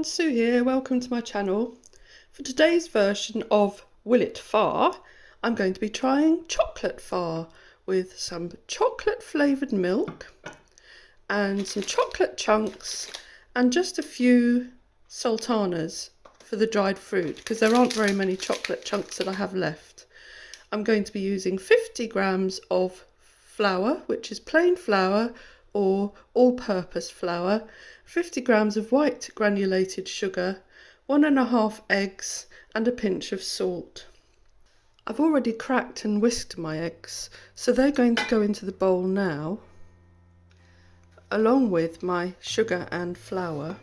everyone, Sue here, welcome to my channel. For today's version of Will It Far, I'm going to be trying chocolate far with some chocolate flavoured milk and some chocolate chunks and just a few sultanas for the dried fruit because there aren't very many chocolate chunks that I have left. I'm going to be using 50 grams of flour, which is plain flour or all-purpose flour, 50 grams of white granulated sugar, 1.5 eggs and a pinch of salt. I've already cracked and whisked my eggs, so they're going to go into the bowl now, along with my sugar and flour.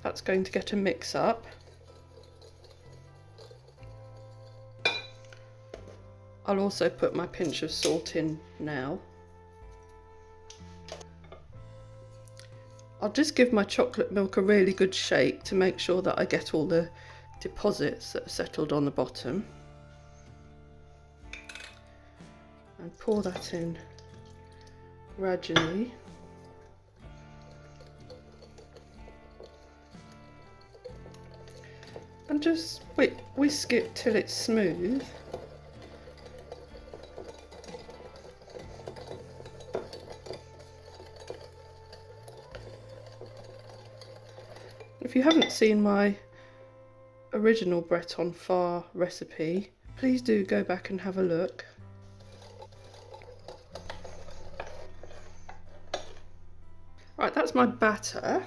That's going to get a mix up. I'll also put my pinch of salt in now. I'll just give my chocolate milk a really good shake to make sure that I get all the deposits that are settled on the bottom. And pour that in gradually. And just whisk it till it's smooth. If you haven't seen my original Breton far recipe, please do go back and have a look. Right, that's my batter.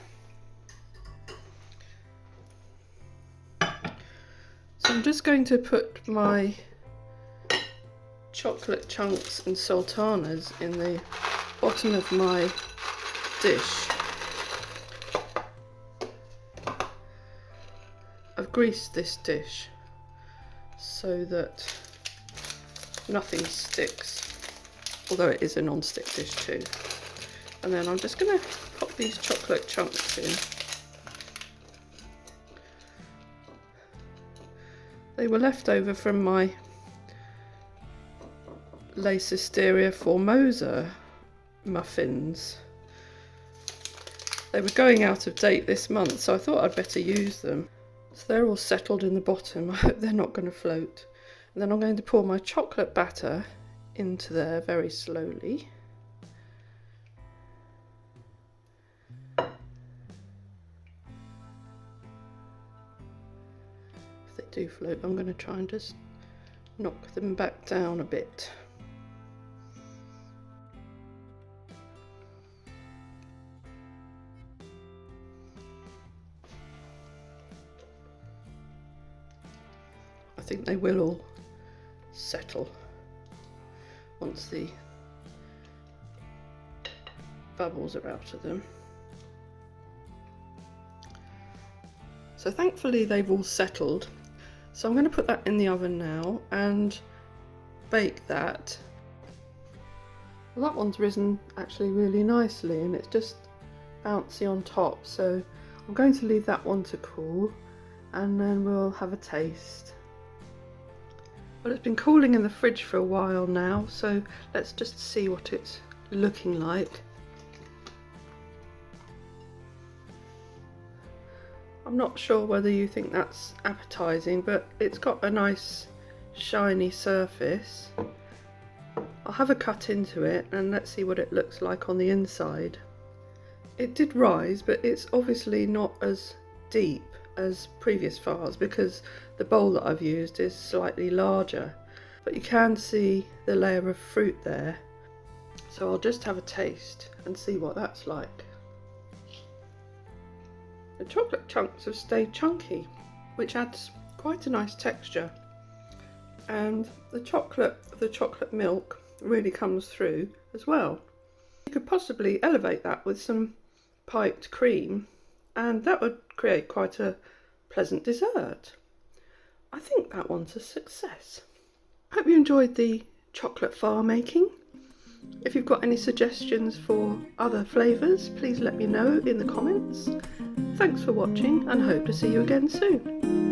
So I'm just going to put my chocolate chunks and sultanas in the bottom of my dish. I've greased this dish so that nothing sticks, although it is a non-stick dish too. And then I'm just going to pop these chocolate chunks in. They were left over from my Leicesteria Formosa muffins. They were going out of date this month, so I thought I'd better use them. So they're all settled in the bottom. I hope they're not going to float. And then I'm going to pour my chocolate batter into there very slowly. If they do float, I'm going to try and just knock them back down a bit. I think they will all settle once the bubbles are out of them. So thankfully they've all settled. So I'm going to put that in the oven now and bake that. Well, that one's risen actually really nicely and it's just bouncy on top. So I'm going to leave that one to cool and then we'll have a taste. Well, it's been cooling in the fridge for a while now, so let's just see what it's looking like. I'm not sure whether you think that's appetizing, but it's got a nice shiny surface. I'll have a cut into it and let's see what it looks like on the inside. It did rise, but it's obviously not as deep as previous fars because the bowl that I've used is slightly larger, but you can see the layer of fruit there. So I'll just have a taste and see what that's like. The chocolate chunks have stayed chunky, which adds quite a nice texture, and the chocolate milk really comes through as well. You could possibly elevate that with some piped cream and that would create quite a pleasant dessert. I think that one's a success. Hope you enjoyed the chocolate far making. If you've got any suggestions for other flavours, please let me know in the comments. Thanks for watching and hope to see you again soon.